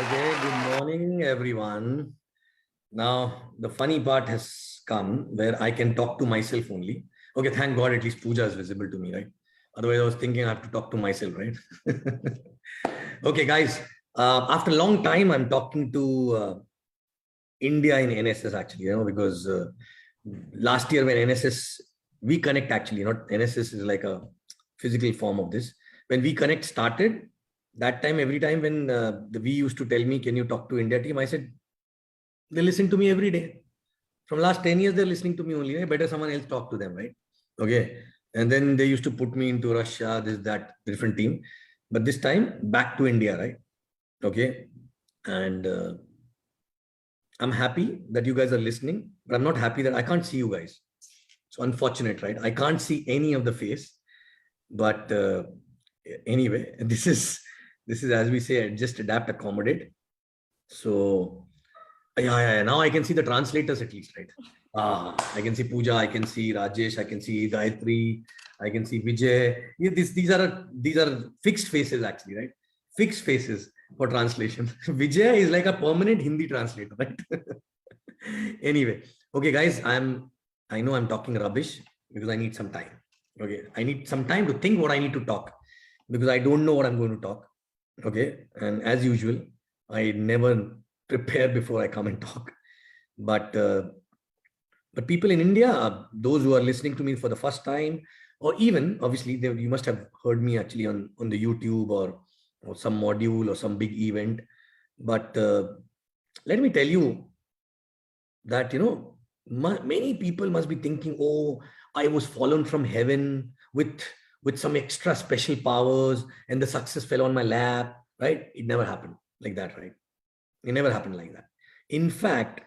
Okay, good morning, everyone. Now, the funny part has come where I can talk to myself only. Okay, thank God, at least Pooja is visible to me, right? Otherwise, I was thinking I have to talk to myself, right? Okay, guys, after a long time, I'm talking to India in NSS actually, because last year when NSS, we connect actually, not NSS is like a physical form of this. When we connect started, that time, every time when the V used to tell me, can you talk to India team? I said, they listen to me every day. From last 10 years, they're listening to me only. Eh? Better someone else talk to them, right? Okay. And then they used to put me into Russia, this, that, different team. But this time, back to India, right? Okay. And I'm happy that you guys are listening, but I'm not happy that I can't see you guys. It's unfortunate, right? I can't see any of the face. But anyway, this is as we say, just adapt, accommodate. So yeah. Now I can see the translators at least, right? I can see Pooja, I can see Rajesh, I can see Gayatri, I can see Vijay. Yeah, these are fixed faces actually, right? Fixed faces for translation. Vijay is like a permanent Hindi translator, right? Anyway, okay, guys, I know I'm talking rubbish because I need some time. Okay, I need some time to think what I need to talk because I don't know what I'm going to talk. Okay, and as usual, I never prepare before I come and talk. But people in India, those who are listening to me for the first time, or even obviously you must have heard me actually on the YouTube or some module or some big event. But let me tell you that many people must be thinking, oh, I was fallen from heaven with some extra special powers and the success fell on my lap, right? It never happened like that, right? It never happened like that. In fact,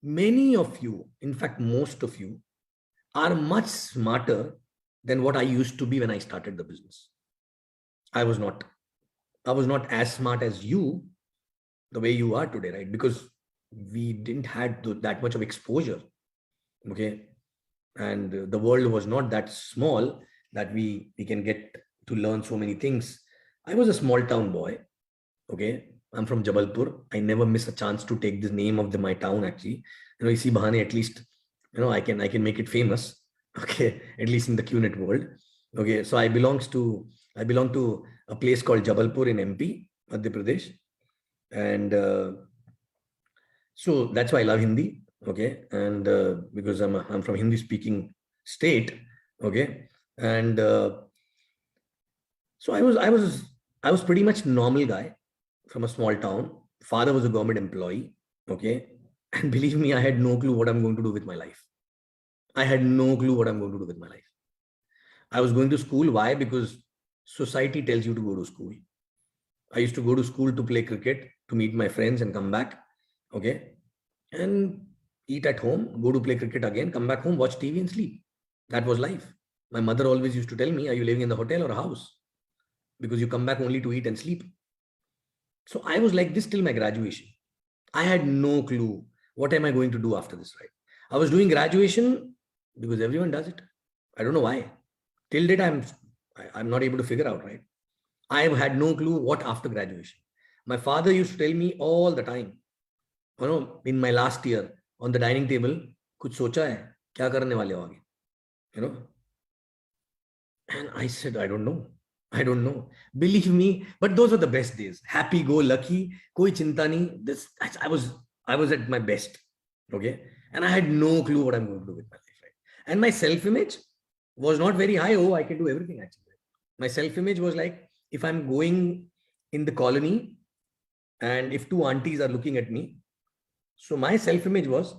many of you, in fact most of you, are much smarter than what I used to be when I started the business. I was not as smart as you, the way you are today, right? Because we didn't had that much of exposure. Okay. And the world was not that small that we can get to learn so many things. I was a small town boy. Okay. I'm from Jabalpur. I never miss a chance to take the name of my town actually. Isi bahane, at least, I can make it famous. Okay. At least in the QNet world. Okay. So I belong to a place called Jabalpur in MP, Madhya Pradesh. And so that's why I love Hindi. Okay. And because I'm from Hindi speaking state. Okay. And so I was pretty much normal guy from a small town. Father was a government employee. Okay. And believe me, I had no clue what I'm going to do with my life. I had no clue what I'm going to do with my life. I was going to school. Why? Because society tells you to go to school. I used to go to school to play cricket, to meet my friends and come back. Okay. And eat at home, go to play cricket again, come back home, watch TV and sleep. That was life. My mother always used to tell me, are you living in the hotel or a house? Because you come back only to eat and sleep. So I was like this till my graduation. I had no clue what am I going to do after this, right? I was doing graduation because everyone does it. I don't know why. Till date, I'm not able to figure out, right? I have had no clue what after graduation. My father used to tell me all the time, in my last year on the dining table, कुछ सोचा है क्या करने वाले हो आगे, and I said, I don't know. Believe me, but those were the best days. Happy go lucky, koi chinta nahi. I was at my best. Okay. And I had no clue what I'm going to do with my life. Right? And my self-image was not very high. Oh, I can do everything actually. My self-image was like, if I'm going in the colony and if two aunties are looking at me, so my self-image was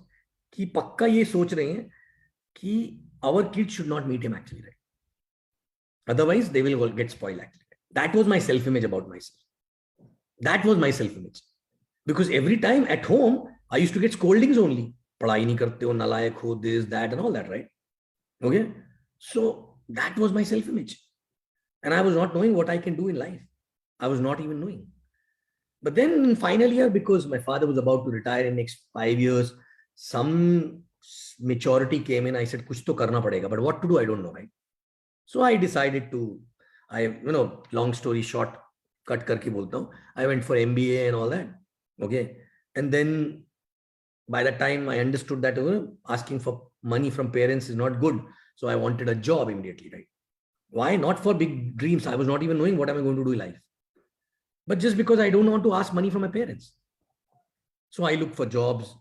कि पक्का ये सोच रहे हैं कि our kids should not meet him actually, right? Otherwise, they will get spoiled actually. That was my self-image about myself. That was my self-image. Because every time at home, I used to get scoldings only. पढ़ाई नहीं करते हो, नालायक हो, this, that, and all that, right? Okay? So that was my self-image. And I was not knowing what I can do in life. I was not even knowing. But then in final year, because my father was about to retire in next 5 years, some maturity came in. I said, kuch to karna padega, but what to do, I don't know, right? So I decided to, long story short, Cut karke bolta hu. I went for MBA and all that. Okay. And then by the time I understood that asking for money from parents is not good. So I wanted a job immediately, right? Why? Not for big dreams. I was not even knowing what am I going to do in life. But just because I don't want to ask money from my parents. So I looked for jobs.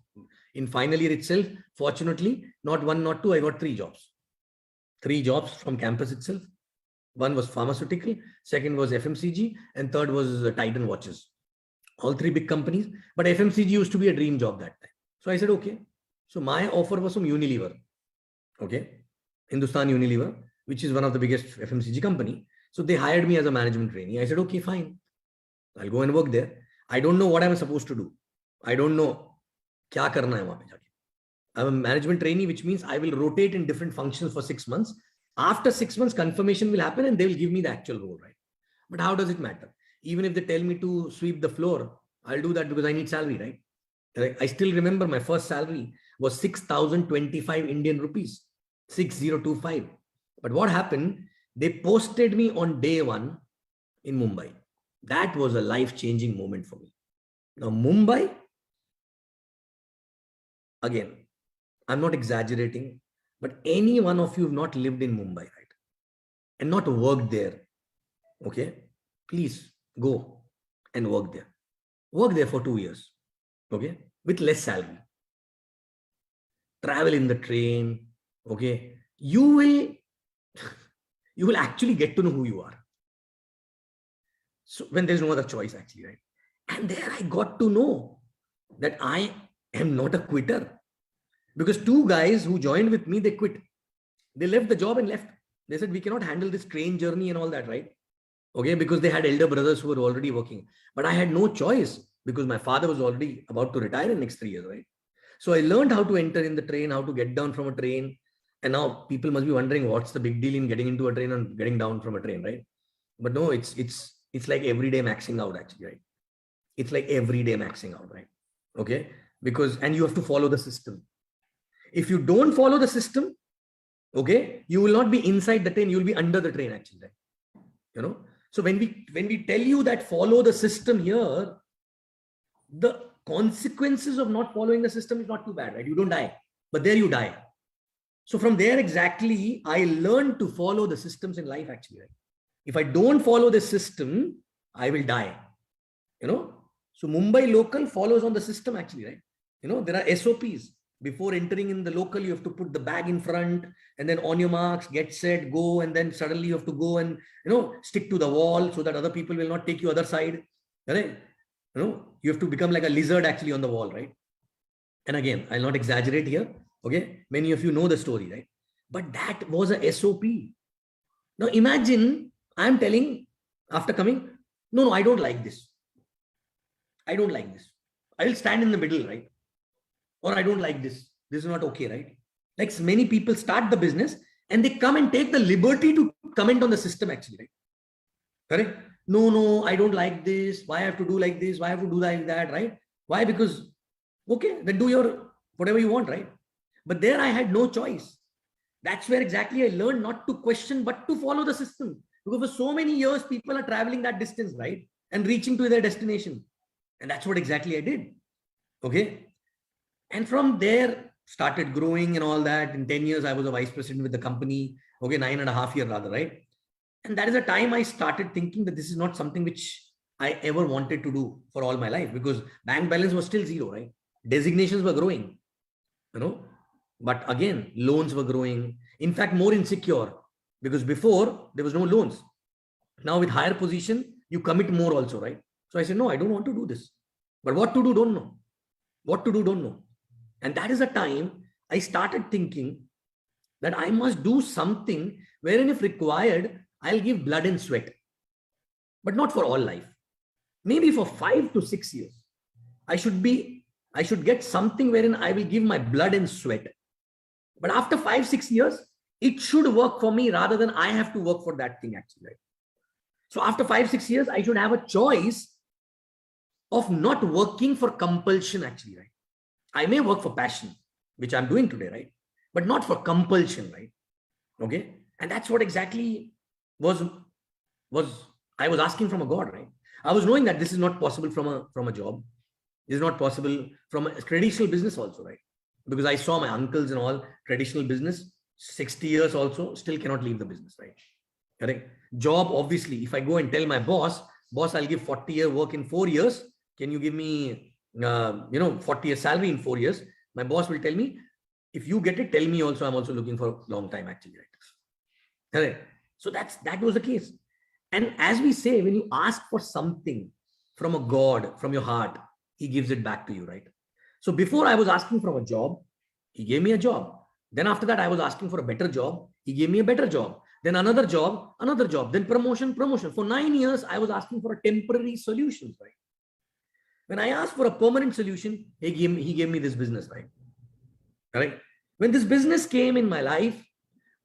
In final year itself, fortunately, not one, not two, I got 3 jobs. 3 jobs from campus itself. One was pharmaceutical, second was FMCG, and third was Titan watches. All 3 big companies. But FMCG used to be a dream job that time. So I said, okay. So my offer was from Unilever. Okay. Hindustan Unilever, which is one of the biggest FMCG company. So they hired me as a management trainee. I said, okay, fine. I'll go and work there. I don't know what I'm supposed to do. I don't know kya karna hai wahan pe jaake. I'm a management trainee, which means I will rotate in different functions for 6 months. After 6 months, confirmation will happen and they will give me the actual role, right? But how does it matter? Even if they tell me to sweep the floor, I'll do that because I need salary, right? I still remember my first salary was 6,025 Indian rupees, 6025. But what happened? They posted me on day 1 in Mumbai. That was a life-changing moment for me. Now, Mumbai, again, I'm not exaggerating, but any one of you have not lived in Mumbai, right? And not worked there, okay? Please go and work there. Work there for 2 years, okay? With less salary. Travel in the train, okay? You will actually get to know who you are. So when there's no other choice, actually, right? And there I got to know that I am not a quitter. Because 2 guys who joined with me, they quit. They left the job and left. They said, we cannot handle this train journey and all that, right? Okay, because they had elder brothers who were already working. But I had no choice because my father was already about to retire in the next 3 years, right? So I learned how to enter in the train, how to get down from a train. And now people must be wondering what's the big deal in getting into a train and getting down from a train, right? But no, it's like everyday maxing out, actually, right? It's like everyday maxing out, right? Okay, because and you have to follow the system. If you don't follow the system, okay, you will not be inside the train, you will be under the train, actually, right? You know, so when we tell you that follow the system here, the consequences of not following the system is not too bad, right? You don't die, but there you die. So from there exactly, I learned to follow the systems in life, actually, right? If I don't follow the system, I will die, you know. So Mumbai local follows on the system, actually, right? You know, there are SOPs. Before entering in the local, you have to put the bag in front and then on your marks, get set, go. And then suddenly you have to go and, you know, stick to the wall so that other people will not take you other side. Right? You know, you have to become like a lizard actually on the wall, right? And again, I'll not exaggerate here. Okay. Many of you know the story, right? But that was a SOP. Now imagine I'm telling after coming, no, I don't like this. I don't like this. I will stand in the middle, right? Or I don't like this. This is not okay, right? Like many people start the business and they come and take the liberty to comment on the system, actually, right? Correct? No, I don't like this. Why I have to do like this? Why I have to do like that, right? Why? Because, okay, then do your whatever you want, right? But there I had no choice. That's where exactly I learned not to question, but to follow the system. Because for so many years, people are traveling that distance, right? And reaching to their destination. And that's what exactly I did. Okay. And from there, started growing and all that. In 10 years, I was a vice president with the company. Okay, 9.5 years rather, right? And that is the time I started thinking that this is not something which I ever wanted to do for all my life because bank balance was still zero, right? Designations were growing, you know, but again, loans were growing. In fact, more insecure because before there was no loans. Now with higher position, you commit more also, right? So I said, no, I don't want to do this. But what to do, don't know. What to do, don't know. And that is the time I started thinking that I must do something wherein if required, I'll give blood and sweat, but not for all life. Maybe for 5 to 6 years. I should get something wherein I will give my blood and sweat. But after 5, 6 years, it should work for me rather than I have to work for that thing actually. Right? So after 5, 6 years, I should have a choice of not working for compulsion actually, right? I may work for passion, which I'm doing today, right? But not for compulsion, right? Okay. And that's what exactly was I was asking from a God, right? I was knowing that this is not possible from a job. This is not possible from a traditional business also, right? Because I saw my uncles and all traditional business, 60 years also, still cannot leave the business, right? Correct. Job, obviously, if I go and tell my boss, I'll give 40-year work in 4 years. Can you give me, 40-year salary in 4 years? My boss will tell me, if you get it, tell me also. I'm also looking for a long time actually, right? Correct. So that was the case. And as we say, when you ask for something from a God, from your heart, he gives it back to you, right? So before I was asking for a job, he gave me a job. Then after that, I was asking for a better job. He gave me a better job. Then another job, then promotion. For 9 years, I was asking for a temporary solutions, right? When I asked for a permanent solution, he gave me this business, right? Correct. When this business came in my life,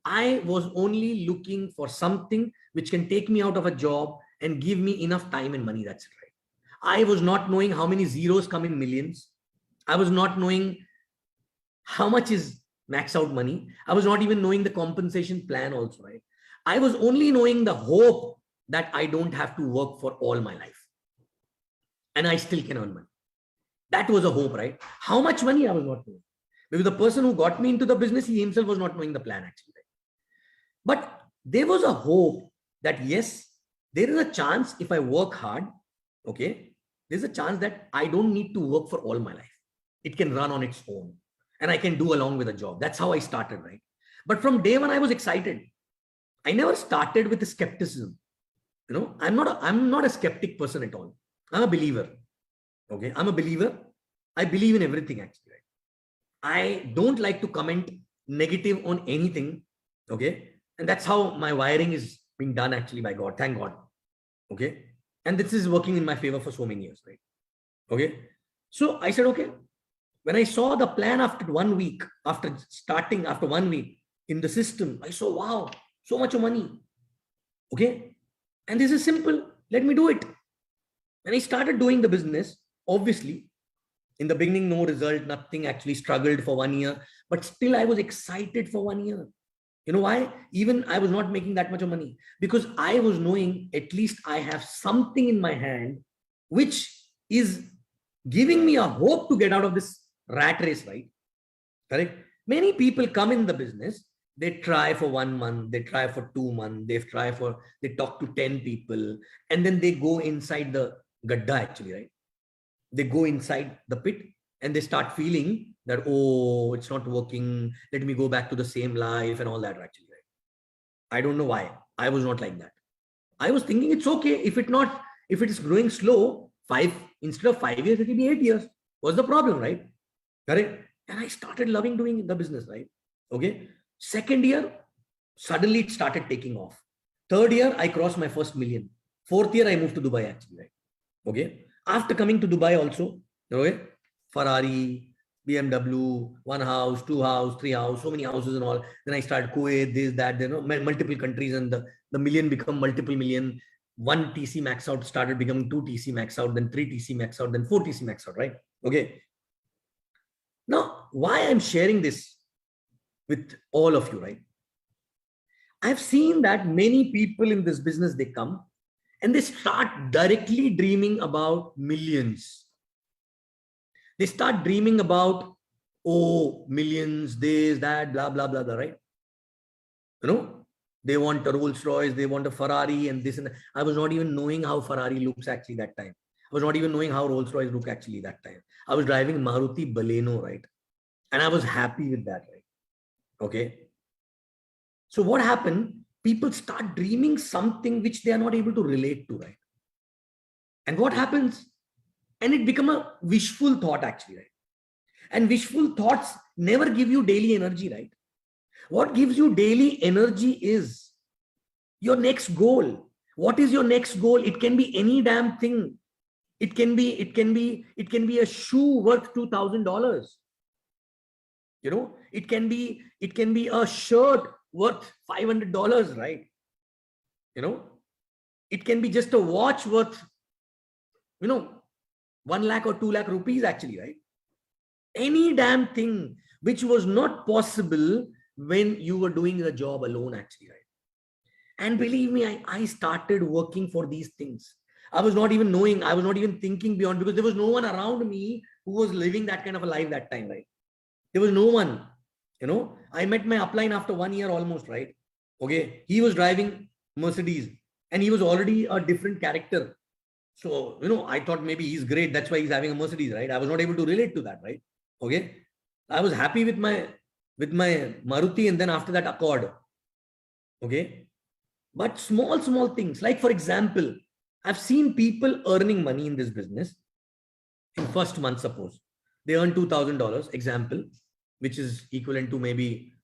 I was only looking for something which can take me out of a job and give me enough time and money. That's it, right? I was not knowing how many zeros come in millions. I was not knowing how much is max out money. I was not even knowing the compensation plan also, right? I was only knowing the hope that I don't have to work for all my life and I still can earn money. That was a hope, right? How much money I was not knowing. Because the person who got me into the business, he himself was not knowing the plan actually. Right? But there was a hope that yes, there is a chance if I work hard, okay, there's a chance that I don't need to work for all my life. It can run on its own and I can do along with a job. That's how I started, right? But from day one, I was excited. I never started with the skepticism. You know, I'm not a skeptic person at all. I'm a believer. Okay, I'm a believer. I believe in everything actually. Right? I don't like to comment negative on anything. Okay, and that's how my wiring is being done actually by God. Thank God. Okay, and this is working in my favor for so many years, right? Okay, so I said, okay. When I saw the plan after 1 week, after 1 week in the system, I saw, wow, so much money. Okay. And this is simple. Let me do it. When I started doing the business, obviously, in the beginning, no result, nothing, actually struggled for 1 year, but still I was excited for 1 year. You know why? Even I was not making that much of money because I was knowing at least I have something in my hand, which is giving me a hope to get out of this rat race, right? Correct. Many people come in the business, they try for 1 month, they try for 2 months, they talk to 10 people, and then they go inside the gadda actually, right? They go inside the pit and they start feeling that, oh, it's not working. Let me go back to the same life and all that actually, right? I don't know why. I was not like that. I was thinking it's okay if it is growing slow, instead of 5 years, it will be 8 years. What's the problem, right? Correct. And I started loving doing the business, right? Okay. Second year, suddenly it started taking off. Third year, I crossed my first million. Fourth year, I moved to Dubai actually, right? Okay. After coming to Dubai also, okay, Ferrari, BMW, 1 house, 2 house, 3 house, so many houses and all. Then I started Kuwait, this, that, multiple countries, and the million become multiple million. 1 TC max out started becoming 2 TC max out, then 3 TC max out, then 4 TC max out, right? Okay. Now, why I'm sharing this with all of you, right? I've seen that many people in this business, they come and they start directly dreaming about millions. They start dreaming about, oh, millions, this, that, blah, blah, blah, blah, right? You know, they want a Rolls Royce, they want a Ferrari and this and that. I was not even knowing how Ferrari looks actually that time. I was not even knowing how Rolls Royce look actually that time. I was driving Maruti Baleno, right? And I was happy with that, right? Okay. So what happened? People start dreaming something which they are not able to relate to, right? And what happens? And it become a wishful thought actually, right? And wishful thoughts never give you daily energy, right? What gives you daily energy is your next goal. What is your next goal? It can be any damn thing. It can be a shoe worth $2,000. You know, it can be a shirt worth $500, right? You know, it can be just a watch worth, 1 lakh or 2 lakh rupees actually, right? Any damn thing which was not possible when you were doing the job alone actually, right? And believe me, I started working for these things. I was not even knowing, I was not even thinking beyond, because there was no one around me who was living that kind of a life that time, right? There was no one, I met my upline after 1 year almost, right? Okay. He was driving Mercedes and he was already a different character. So, I thought maybe he's great. That's why he's having a Mercedes, right? I was not able to relate to that, right? Okay. I was happy with my Maruti, and then after that Accord. Okay. But small things, like for example, I've seen people earning money in this business in first month, suppose they earn $2,000, example, which is equivalent to maybe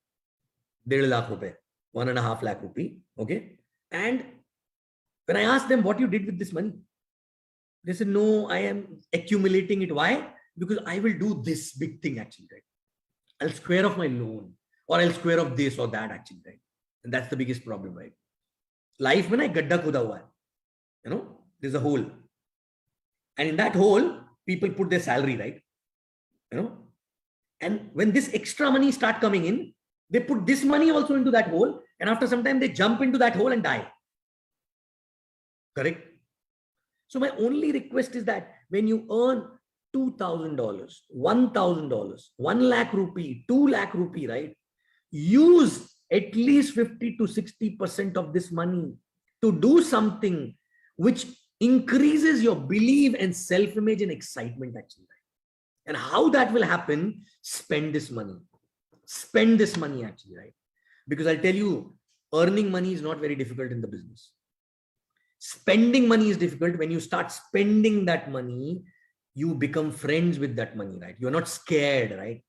1.5 lakh rupee, 1.5 lakh rupee. Okay. And when I asked them what you did with this money, they said, no, I am accumulating it. Why? Because I will do this big thing actually, right? I'll square off my loan, or I'll square off this or that actually, right? And that's the biggest problem, right? Life mein na gadda khuda hua hai. There's a hole. And in that hole, people put their salary, right? And when this extra money start coming in, they put this money also into that hole. And after some time, they jump into that hole and die. Correct? So my only request is that when you earn $2,000, $1,000, 1 lakh rupee, 2 lakh rupee, right? Use at least 50 to 60% of this money to do something which increases your belief and self-image and excitement actually. Right? And how that will happen, spend this money. Spend this money actually, right? Because I'll tell you, earning money is not very difficult in the business. Spending money is difficult. When you start spending that money, you become friends with that money, right? You're not scared, right?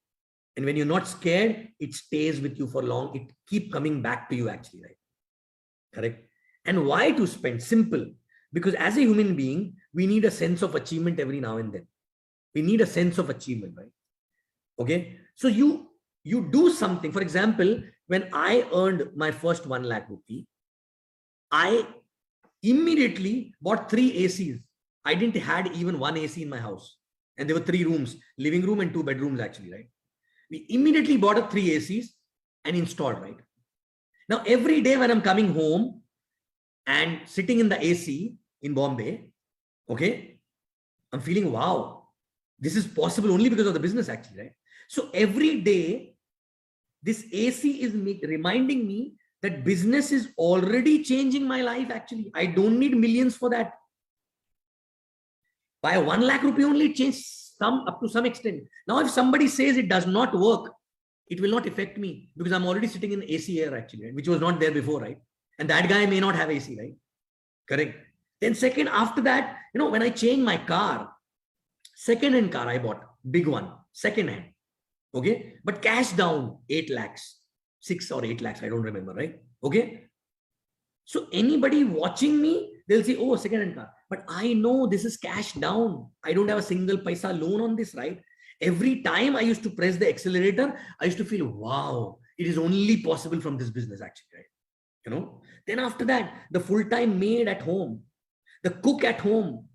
And when you're not scared, it stays with you for long. It keeps coming back to you actually, right? Correct? And why to spend? Simple. Because as a human being, we need a sense of achievement every now and then. We need a sense of achievement, right? Okay. So you do something. For example, when I earned my first 1 lakh rupee, I immediately bought 3 ACs. I didn't had even one AC in my house. And there were 3 rooms, living room and 2 bedrooms actually, right? We immediately bought a 3 ACs and installed, right? Now, every day when I'm coming home and sitting in the AC in Bombay, okay, I'm feeling, wow, this is possible only because of the business actually, right? So every day, this AC is reminding me that business is already changing my life actually. I don't need millions for that. By 1 lakh rupee only, change up to some extent. Now, if somebody says it does not work, it will not affect me because I'm already sitting in AC air actually, right? Which was not there before, right? And that guy may not have AC, right? Correct. Then second, after that, when I changed my car, second-hand car I bought, big one, second-hand. Okay. But cash down, 8 lakhs, 6 or 8 lakhs. I don't remember, right? Okay. So anybody watching me, they'll say, oh, second-hand car. But I know this is cash down. I don't have a single paisa loan on this, right? Every time I used to press the accelerator, I used to feel, wow, it is only possible from this business actually, right? Then after that, the full-time maid at home, the cook at home,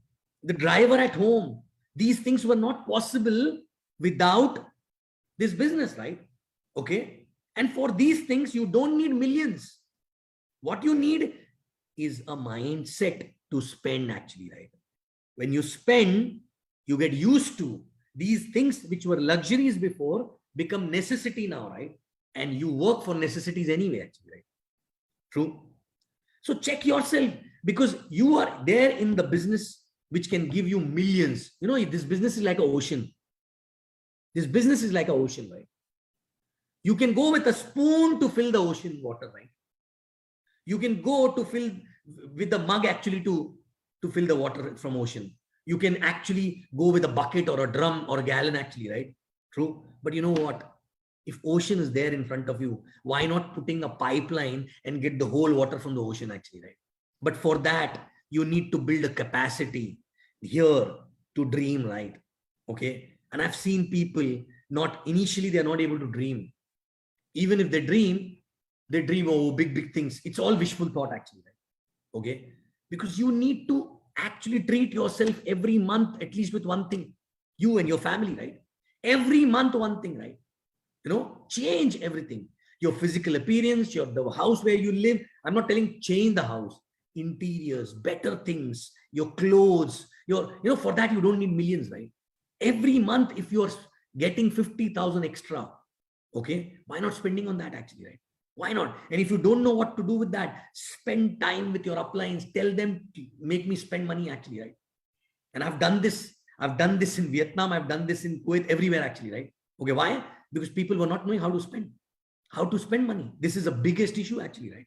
the driver at home, these things were not possible without this business, right? Okay. And for these things, you don't need millions. What you need is a mindset to spend actually, right? When you spend, you get used to these things which were luxuries before become necessity now, right? And you work for necessities anyway, actually, right? True. So check yourself, because you are there in the business which can give you millions. This business is like an ocean. This business is like an ocean, right? You can go with a spoon to fill the ocean water, right? You can go to fill with the mug actually to fill the water from ocean. You can actually go with a bucket or a drum or a gallon actually, right? True. But you know what? If ocean is there in front of you, why not putting a pipeline and get the whole water from the ocean actually, right? But for that, you need to build a capacity here to dream, right? Okay. And I've seen people initially, they're not able to dream. Even if they dream, big things. It's all wishful thought actually, right? Okay. Because you need to actually treat yourself every month, at least with one thing, you and your family, right? Every month, one thing, right? Change everything. Your physical appearance, the house where you live. I'm not telling change the house, interiors, better things, your clothes, for that, you don't need millions, right? Every month, if you're getting 50,000 extra, okay, why not spending on that actually, right? Why not? And if you don't know what to do with that, spend time with your uplines, tell them to make me spend money actually, right? And I've done this. I've done this in Vietnam. I've done this in Kuwait, everywhere actually, right? Okay, why? Because people were not knowing how to spend money. This is the biggest issue actually, right?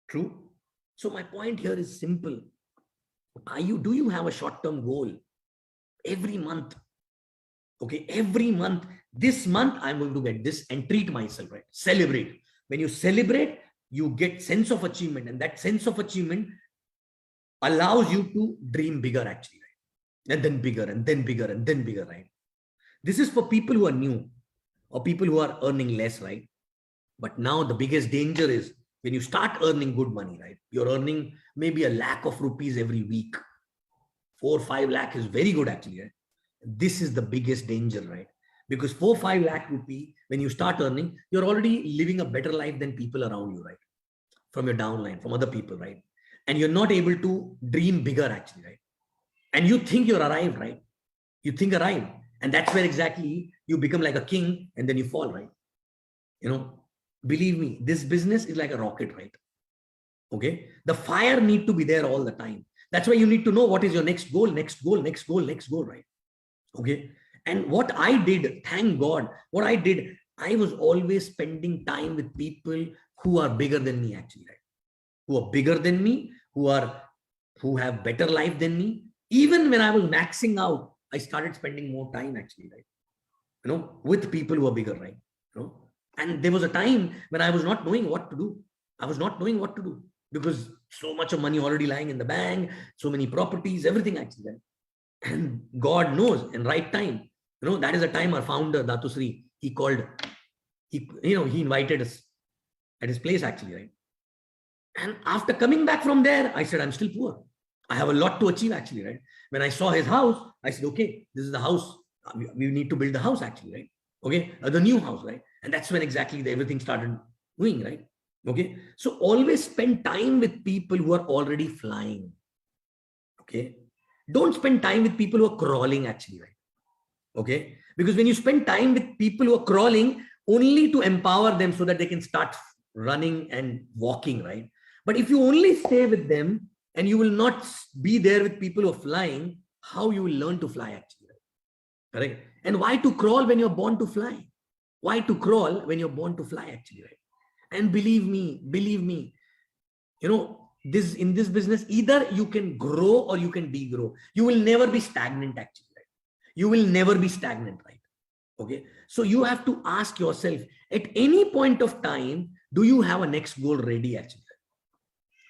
True. So my point here is simple. Do you have a short-term goal every month? Okay, every month, this month I'm going to get this, and treat myself, right? Celebrate. When you celebrate, you get sense of achievement, and that sense of achievement allows you to dream bigger actually, right? And then bigger, and then bigger, and then bigger, right? This is for people who are new or people who are earning less, right? But now the biggest danger is when you start earning good money, right? You're earning maybe 1 lakh of rupees every week. 4 or 5 lakh is very good actually, right? This is the biggest danger, right? Because 4 5 lakh rupee, when you start earning, you're already living a better life than people around you, right? From your downline, from other people, right? And you're not able to dream bigger actually, right? And you think you're arrived, right? You think arrived. And that's where exactly you become like a king, and then you fall, right? Believe me, this business is like a rocket, right? Okay. The fire need to be there all the time. That's why you need to know what is your next goal, next goal, next goal, next goal, right? Okay. And what I did, thank God, I was always spending time with people who are bigger than me actually, right? Who are bigger than me, who have better life than me. Even when I was maxing out, I started spending more time actually, right? With people who are bigger, right? And there was a time when I was not knowing what to do. I was not knowing what to do because so much of money already lying in the bank, so many properties, everything actually, right? And God knows, in right time, that is the time our founder, Datusri, he invited us at his place actually, right? And after coming back from there, I said, I'm still poor. I have a lot to achieve actually, right? When I saw his house, I said, okay, this is the house. We need to build the house actually, right? Okay, the new house, right? And that's when exactly everything started doing, right? Okay, so always spend time with people who are already flying. Okay, don't spend time with people who are crawling actually, right? Okay, because when you spend time with people who are crawling only to empower them so that they can start running and walking, right? But if you only stay with them and you will not be there with people who are flying, how you will learn to fly actually, right? Correct? And why to crawl when you're born to fly? Why to crawl when you're born to fly actually, right? And believe me, in this business, either you can grow or you can degrow. You will never be stagnant actually, right? You will never be stagnant, right? Okay. So you have to ask yourself at any point of time, do you have a next goal ready actually?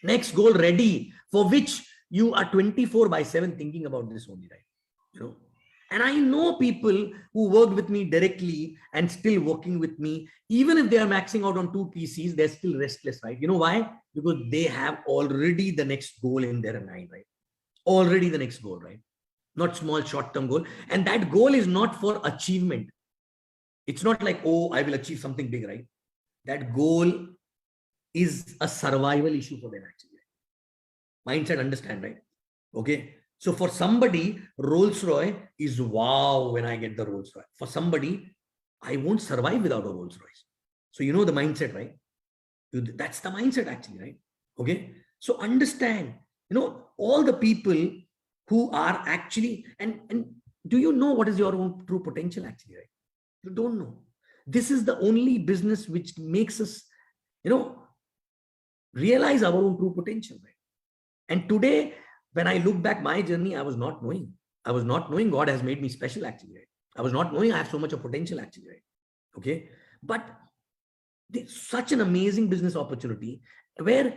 Next goal ready for which you are 24/7 thinking about this only, right? And I know people who worked with me directly and still working with me, even if they are maxing out on 2 PCs, they're still restless, right? You know why? Because they have already the next goal in their mind, right? Already the next goal, right? Not small short-term goal. And that goal is not for achievement. It's not like, oh, I will achieve something big, right? That goal is a survival issue for them actually. Mindset, understand, right? Okay. So for somebody, Rolls-Royce is wow when I get the Rolls-Royce. For somebody, I won't survive without a Rolls-Royce. So you know the mindset, right? That's the mindset actually, right? Okay. So understand, all the people who are actually, and do you know what is your own true potential actually, right? You don't know. This is the only business which makes us, realize our own true potential, right? And today, when I look back my journey, I was not knowing. I was not knowing God has made me special actually, right? I was not knowing I have so much of potential actually, right? Okay. But there's such an amazing business opportunity where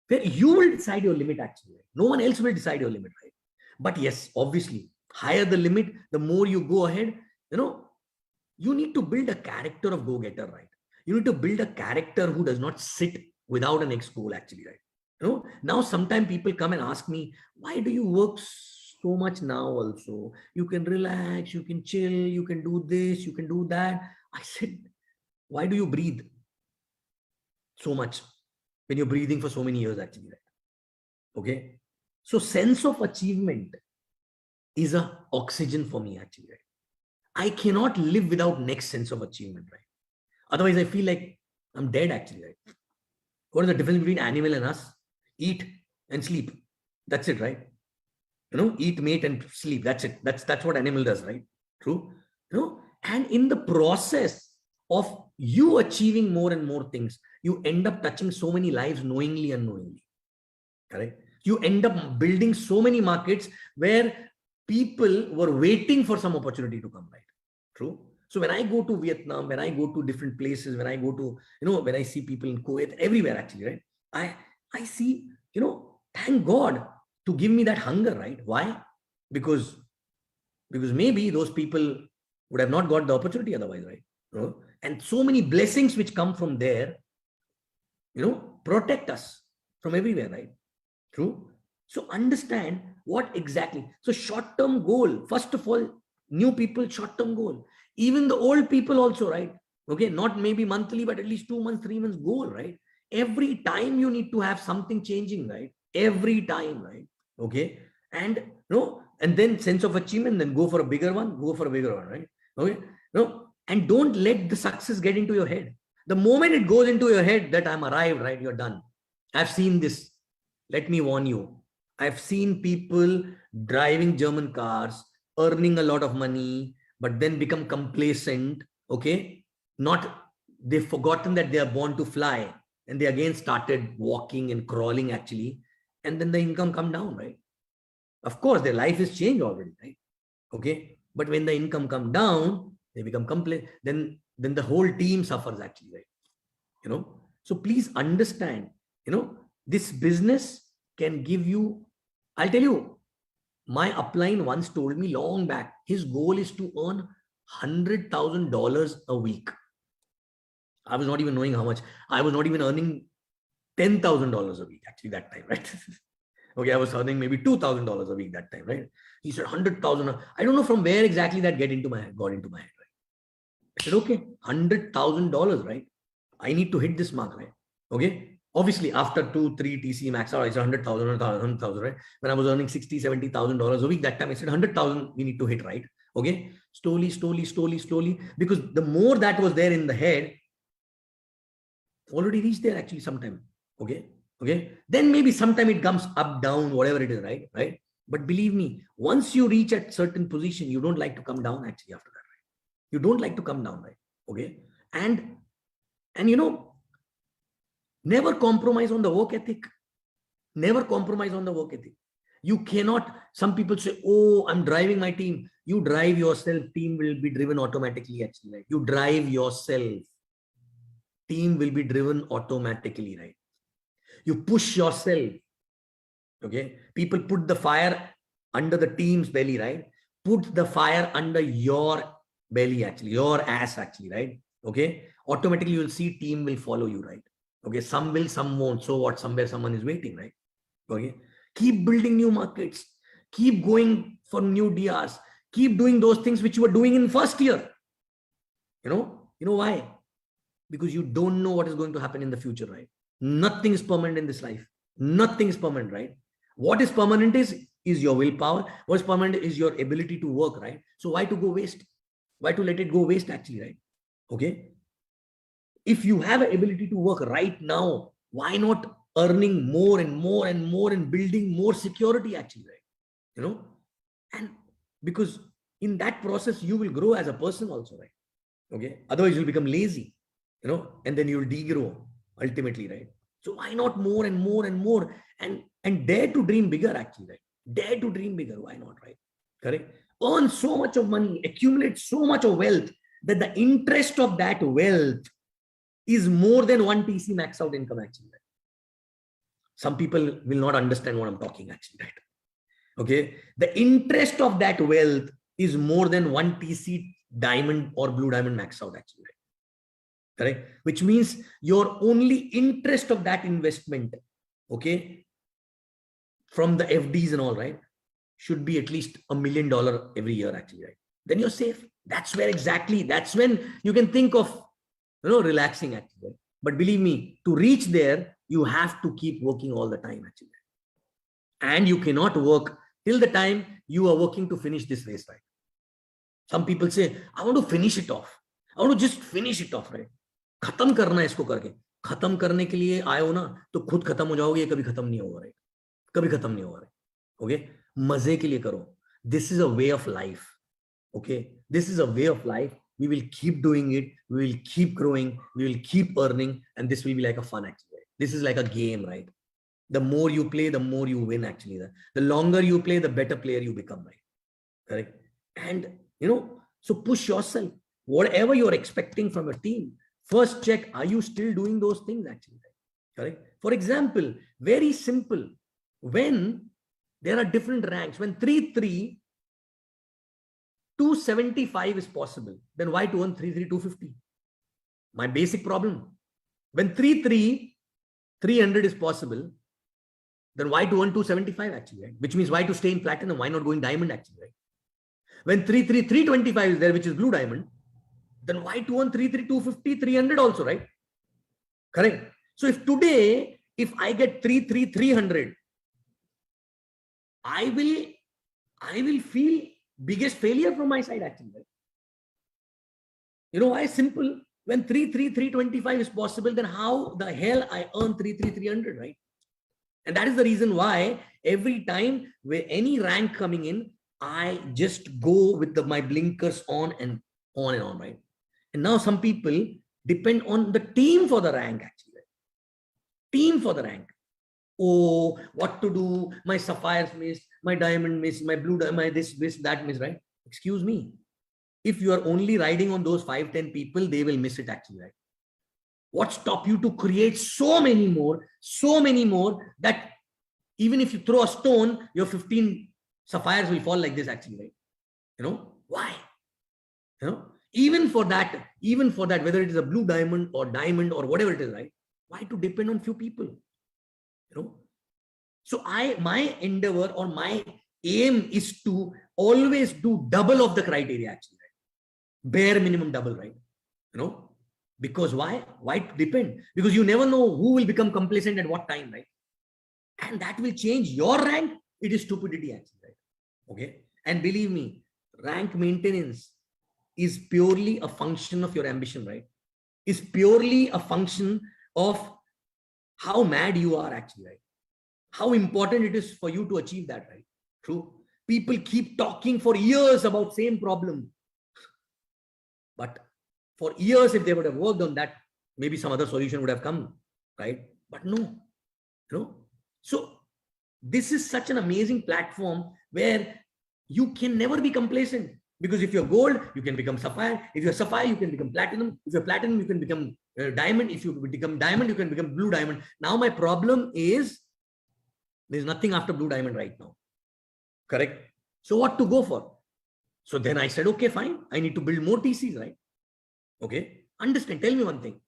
you will decide your limit actually, right? No one else will decide your limit, right? But yes, obviously, higher the limit, the more you go ahead, you need to build a character of go-getter, right? You need to build a character who does not sit without an next goal actually, right? Now sometimes people come and ask me, why do you work so much now also? You can relax, you can chill, you can do this, you can do that. I said, why do you breathe so much when you're breathing for so many years actually, right? Okay. So sense of achievement is a oxygen for me actually, right? I cannot live without next sense of achievement, right? Otherwise, I feel like I'm dead actually, right? What is the difference between animal and us? Eat and sleep. That's it, right? Eat, mate, and sleep. That's it. That's what animal does, right? True. And in the process of you achieving more and more things, you end up touching so many lives knowingly, unknowingly. Correct? You end up building so many markets where people were waiting for some opportunity to come, right? True. So when I go to Vietnam, when I go to different places, when I go to, when I see people in Kuwait, everywhere actually, right? I see, thank God to give me that hunger, right? Why? Because maybe those people would have not got the opportunity otherwise, right? And so many blessings which come from there, protect us from everywhere, right? True. So understand what exactly. So short-term goal, first of all, new people, short-term goal. Even the old people also, right? Okay, not maybe monthly, but at least 2 months, 3 months goal, right? Every time you need to have something changing, right? Every time, right? Okay. And and then sense of achievement, then go for a bigger one, right? Okay. And don't let the success get into your head. The moment it goes into your head that I'm arrived, right? You're done. I've seen this. Let me warn you. I've seen people driving German cars, earning a lot of money, but then become complacent. Okay. They've forgotten that they are born to fly, and they again started walking and crawling actually. And then the income come down, right? Of course, their life is changed already, right? Okay. But when the income come down, they become complacent. Then the whole team suffers actually, right? So please understand, this business can give you, I'll tell you, my upline once told me long back, his goal is to earn $100,000 a week. I was not even knowing how much. I was not even earning $10,000 a week actually that time, right? Okay, I was earning maybe $2,000 a week that time, right? He said 100,000. I don't know from where exactly that got into my head, right? I said, okay, $100,000, right? I need to hit this mark, right? Okay. Obviously, after 2-3 TC max out, I said 100,000, right? When I was earning $60,000-$70,000 a week, that time I said 100,000 we need to hit, right? Okay. Slowly. Because the more that was there in the head, already reached there actually sometime. Okay. Then maybe sometime it comes up, down, whatever it is, right? But believe me, once you reach at certain position, you don't like to come down actually after that, right? You don't like to come down, right? Okay. And never compromise on the work ethic. Never compromise on the work ethic. You cannot, some people say, oh, I'm driving my team. You drive yourself, team will be driven automatically actually, right? You drive yourself, team will be driven automatically, right? You push yourself. Okay. People put the fire under the team's belly, right? Put the fire under your belly actually, your ass actually, right? Okay. Automatically you'll see team will follow you, right? Okay. Some will, some won't. So what? Somewhere someone is waiting, right? Okay. Keep building new markets. Keep going for new DRs. Keep doing those things which you were doing in first year. You know why? Because you don't know what is going to happen in the future, right? Nothing is permanent in this life. Nothing is permanent, right? What is permanent is your willpower. What is permanent is your ability to work, right? So why to go waste? Why to let it go waste actually, right? Okay. If you have an ability to work right now, why not earning more and more and more and building more security actually, right? And because in that process, you will grow as a person also, right? Okay. Otherwise you'll become lazy, and then you'll degrow ultimately, right? So why not more and more and more and dare to dream bigger actually, right? Dare to dream bigger. Why not, right? Correct. Earn so much of money, accumulate so much of wealth that the interest of that wealth is more than 1 TC max out income actually, right? Some people will not understand what I'm talking actually, right? Okay. The interest of that wealth is more than 1 TC diamond or blue diamond max out actually, right? Correct. Which means your only interest of that investment, okay, from the FDs and all, right, should be at least $1 million every year actually, right? Then you're safe. That's when you can think of, relaxing actually, right? But believe me, to reach there, you have to keep working all the time actually. And you cannot work till the time you are working to finish this race, right? Some people say, I want to finish it off. I want to just finish it off, right? खत्म करना है इसको करके. खत्म करने के लिए आए हो ना तो खुद खत्म हो जाओगे, कभी खत्म नहीं होगा, राइट? कभी खत्म नहीं होगा, राइट? ओके, मजे के लिए करो. This is a way of life. Okay, this is a way of life. We will keep doing it, we will keep growing, we will keep earning, and this will be like a fun actually. This is like a game, right? The more you play, the more you win actually. The longer you play, the better player you become, right? Correct. And so push yourself. Whatever you're expecting from your team, first check, are you still doing those things actually, right? Correct. For example, very simple, when there are different ranks, when 3-3 275 is possible, then why to earn 3-3 250? My basic problem. When 3-3 300 is possible, then why to earn 275 actually, right? Which means why to stay in platinum? Why not going diamond actually, right? When 3-3 325 is there, which is blue diamond, then why to earn 3-3 250 300 also, right? Correct. So if today, if I get 3-3 300, I will feel biggest failure from my side actually, right? You know why? Simple. When 3-3 325 is possible, then how the hell I earn 3-3 300, right? And that is the reason why every time where any rank coming in, I just go with my blinkers on and on, right? And now some people depend on the team for the rank actually, right? Team for the rank. Oh, what to do? My sapphires missed, my diamond missed, my blue, my this missed, that missed, right? Excuse me. If you are only riding on those 5-10 people, they will miss it actually, right? What stop you to create so many more that even if you throw a stone, your 15 sapphires will fall like this actually, right? Why? Even for that, whether it is a blue diamond or whatever it is, right? Why to depend on few people? So my endeavor or my aim is to always do double of the criteria actually, right? Bare minimum double, right? Because why to depend? Because you never know who will become complacent at what time, right? And that will change your rank. It is stupidity actually, right? Okay. And believe me, rank maintenance is purely a function of your ambition, right? Is purely a function of how mad you are actually, right? How important it is for you to achieve that, right? True. People keep talking for years about same problem. But for years, if they would have worked on that, maybe some other solution would have come, right? But no. So this is such an amazing platform where you can never be complacent. Because if you're gold, you can become sapphire. If you're sapphire, you can become platinum. If you're platinum, you can become diamond. If you become diamond, you can become blue diamond. Now my problem is there's nothing after blue diamond right now. Correct? So what to go for? So then I said, okay, fine. I need to build more TCs, right? Okay. Understand. Tell me one thing.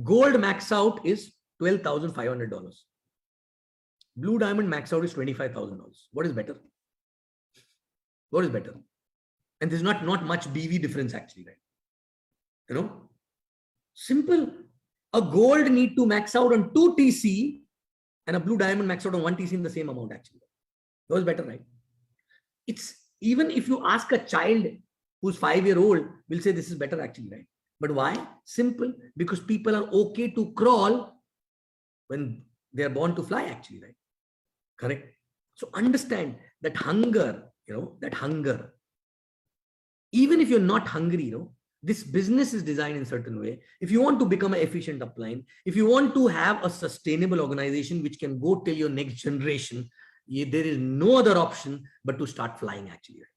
Gold max out is $12,500. Blue diamond max out is $25,000. What is better? What is better? And there's not much BV difference actually, right? Simple. A gold need to max out on 2 TC and a blue diamond max out on 1 TC in the same amount actually. That was better, right? It's even if you ask a child who's 5-year-old, will say this is better actually, right? But why? Simple. Because people are okay to crawl when they are born to fly actually, right? Correct? So understand that hunger, that hunger. Even if you're not hungry, this business is designed in a certain way. If you want to become an efficient upline, if you want to have a sustainable organization which can go till your next generation, there is no other option but to start flying actually. Right?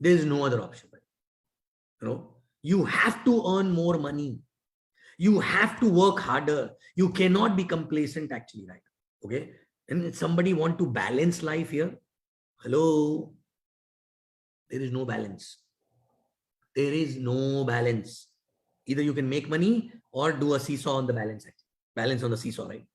There is no other option. Right? You have to earn more money. You have to work harder. You cannot be complacent actually, right? Okay. And if somebody want to balance life here, hello, there is no balance. There is no balance. Either you can make money or do a seesaw on the balance. Balance on the seesaw, right?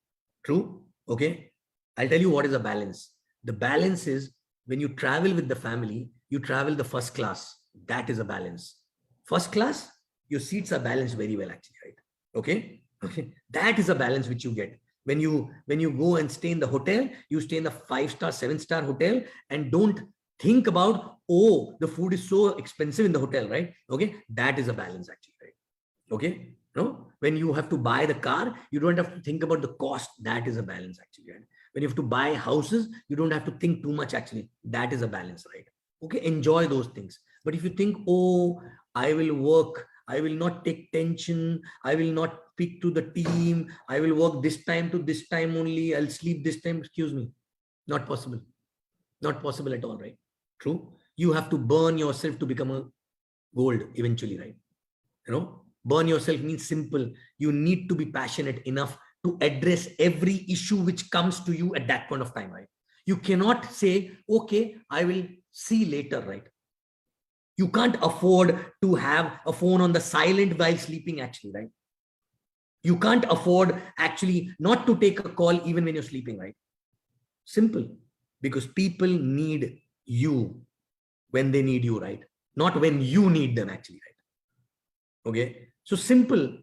True? Okay. I'll tell you what is a balance. The balance is when you travel with the family, you travel the first class. That is a balance. First class, your seats are balanced very well actually, right? Okay. Okay. That is a balance which you get. When you go and stay in the hotel, you stay in the 5-star, 7-star hotel, and don't think about, oh, the food is so expensive in the hotel, right? Okay, that is a balance actually, right? Okay, no, when you have to buy the car, you don't have to think about the cost. That is a balance actually, right? When you have to buy houses, you don't have to think too much actually. That is a balance, right? Okay, enjoy those things. But if you think, oh, I will work, I will not take tension, I will not speak to the team, I will work this time to this time only, I'll sleep this time, excuse me, not possible. Not possible at all, right? True. You have to burn yourself to become a gold eventually, right? You know, burn yourself means simple. You need to be passionate enough to address every issue which comes to you at that point of time, right? You cannot say, okay, I will see later, right? You can't afford to have a phone on the silent while sleeping, actually, right? You can't afford actually not to take a call even when you're sleeping, right? Simple. Because people need you when they need you, right? Not when you need them, actually, right? Okay. So simple.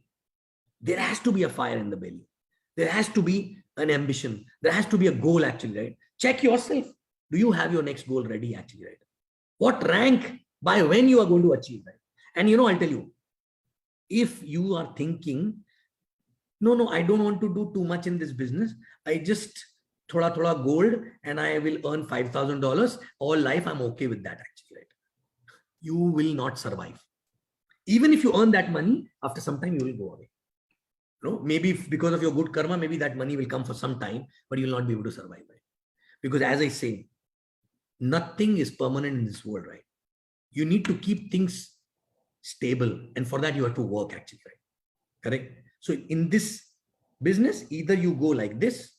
There has to be a fire in the belly. There has to be an ambition. There has to be a goal, actually, right? Check yourself. Do you have your next goal ready, actually, right? What rank by when you are going to achieve, right? And I'll tell you, if you are thinking, no, I don't want to do too much in this business, I just thoda gold and I will earn $5,000 all life, I'm okay with that, actually, right? You will not survive. Even if you earn that money, after some time you will go away. Maybe because of your good karma, maybe that money will come for some time, but you will not be able to survive, right? Because as I say, nothing is permanent in this world, right? You need to keep things stable, and for that you have to work, actually, right? Correct? So in this business, either you go like this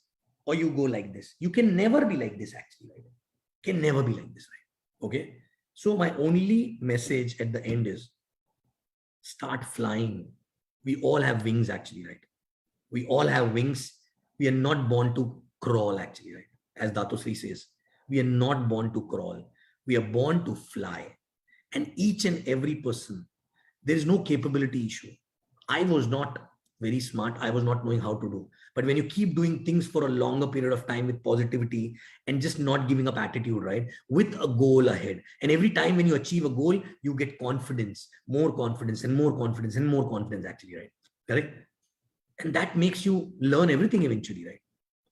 or you go like this. You can never be like this, actually, right? Can never be like this, right? Okay. So my only message at the end is start flying. We all have wings, actually, right? We all have wings. We are not born to crawl, actually, right? As Dato Sri says, we are not born to crawl. We are born to fly. And each and every person, there is no capability issue. I was not very smart. I was not knowing how to do. But when you keep doing things for a longer period of time with positivity and just not giving up attitude, right? With a goal ahead. And every time when you achieve a goal, you get confidence, more confidence and more confidence and more confidence, actually, right? Correct? And that makes you learn everything eventually, right?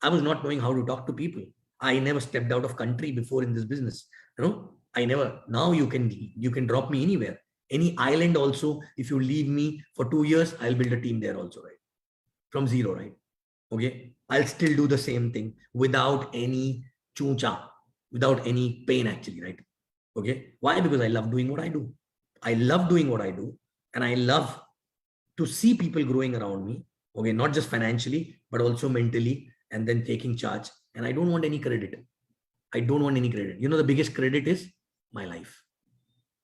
I was not knowing how to talk to people. I never stepped out of country before in this business. I never. Now you can drop me anywhere. Any island also, if you leave me for 2 years, I'll build a team there also, right? From zero, right? Okay. I'll still do the same thing without any chuncha, without any pain, actually, right? Okay. Why? Because I love doing what I do. I love doing what I do. And I love to see people growing around me. Okay. Not just financially, but also mentally, and then taking charge. And I don't want any credit. I don't want any credit. The biggest credit is my life.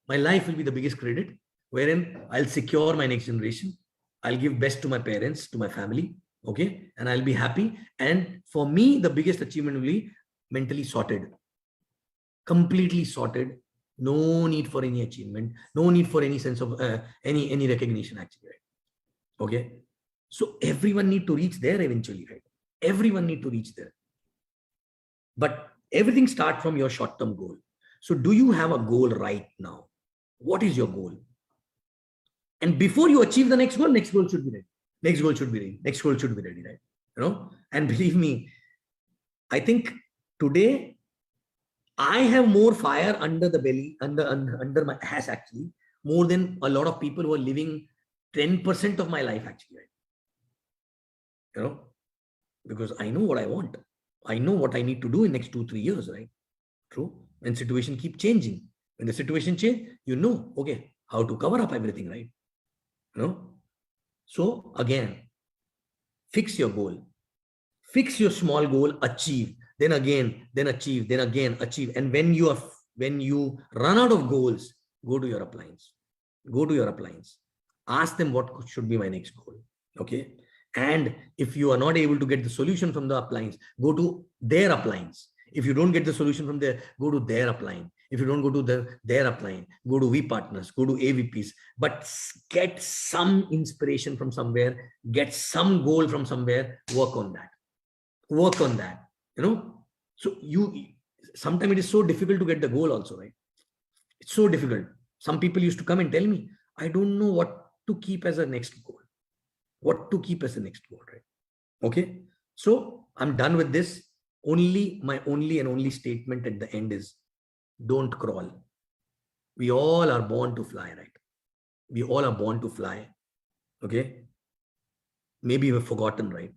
My life will be the biggest credit, wherein I'll secure my next generation. I'll give best to my parents, to my family. Okay. And I'll be happy. And for me, the biggest achievement will be mentally sorted, completely sorted. No need for any achievement. No need for any sense of any recognition, actually. Right? Okay. So everyone need to reach there eventually, right? Everyone need to reach there. But everything starts from your short-term goal. So do you have a goal right now? What is your goal? And before you achieve the next goal should be ready. Next goal should be ready. Next goal should be ready, right? And believe me, I think today I have more fire under the belly, under my ass, actually, more than a lot of people who are living 10% of my life, actually, right? Because I know what I want. I know what I need to do in next 2-3 years, right? True. And situation keep changing. When the situation change, okay, how to cover up everything, right? So again, fix your goal. Fix your small goal, achieve, then again, then achieve, then again, achieve. And when you run out of goals, go to your appliance. Go to your appliance. Ask them what should be my next goal. Okay. And if you are not able to get the solution from the appliance, go to their appliance. If you don't get the solution from there, go to their appliance. If you don't go to their appliance, go to V partners, go to AVPs, but get some inspiration from somewhere, get some goal from somewhere, work on that. work on that, so sometimes it is so difficult to get the goal also, right? It's so difficult. Some people used to come and tell me, I don't know what to keep as a next goal, right? Okay, so I'm done with this. My only and only statement at the end is, don't crawl. We all are born to fly, right? We all are born to fly. Okay, maybe we've forgotten, right?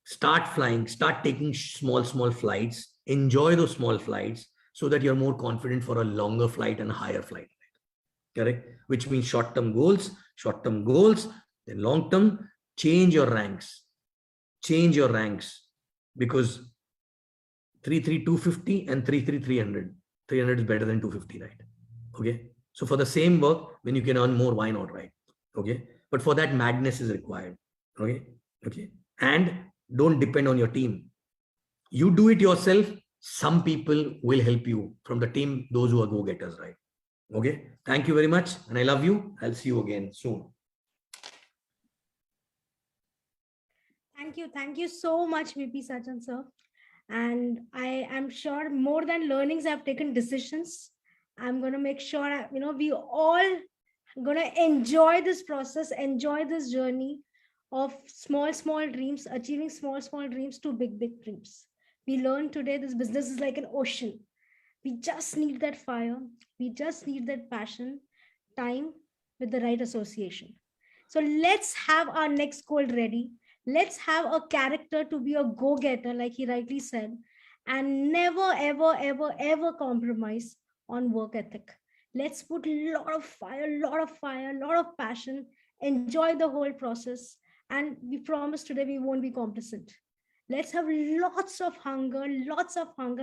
Start flying, start taking small flights, enjoy those small flights so that you're more confident for a longer flight and a higher flight. Correct? Which means short-term goals, then long-term, change your ranks, because 33250 and 33300, 300 is better than 250, right? Okay, so for the same work, when you can earn more, why not, right? Okay, but for that, madness is required. Okay, and don't depend on your team. You do it yourself. Some people will help you from the team, those who are go-getters, right? Okay, thank you very much, and I love you. I'll see you again soon. Thank you so much, VP Sachin sir. And I am sure more than learnings, I've taken decisions. I'm going to make sure, we all going to enjoy this process, enjoy this journey of small dreams, achieving small dreams to big dreams. We learned today this business is like an ocean. We just need that fire. We just need that passion, time with the right association. So let's have our next goal ready. Let's have a character to be a go-getter, like he rightly said, and never, ever compromise on work ethic. Let's put a lot of passion, enjoy the whole process, and we promise today we won't be complacent. Let's have lots of hunger,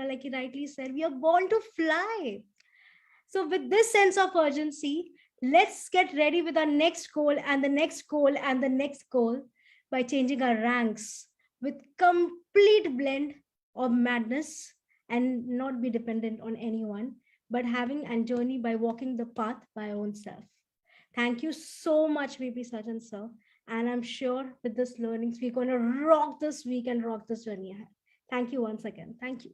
like he rightly said. We are born to fly. So, with this sense of urgency, let's get ready with our next goal and the next goal and the next goal by changing our ranks with complete blend of madness and not be dependent on anyone, but having a journey by walking the path by our own self. Thank you so much, VP Sachin sir. And I'm sure with this learnings, we're going to rock this week and rock this journey ahead. Thank you once again. Thank you.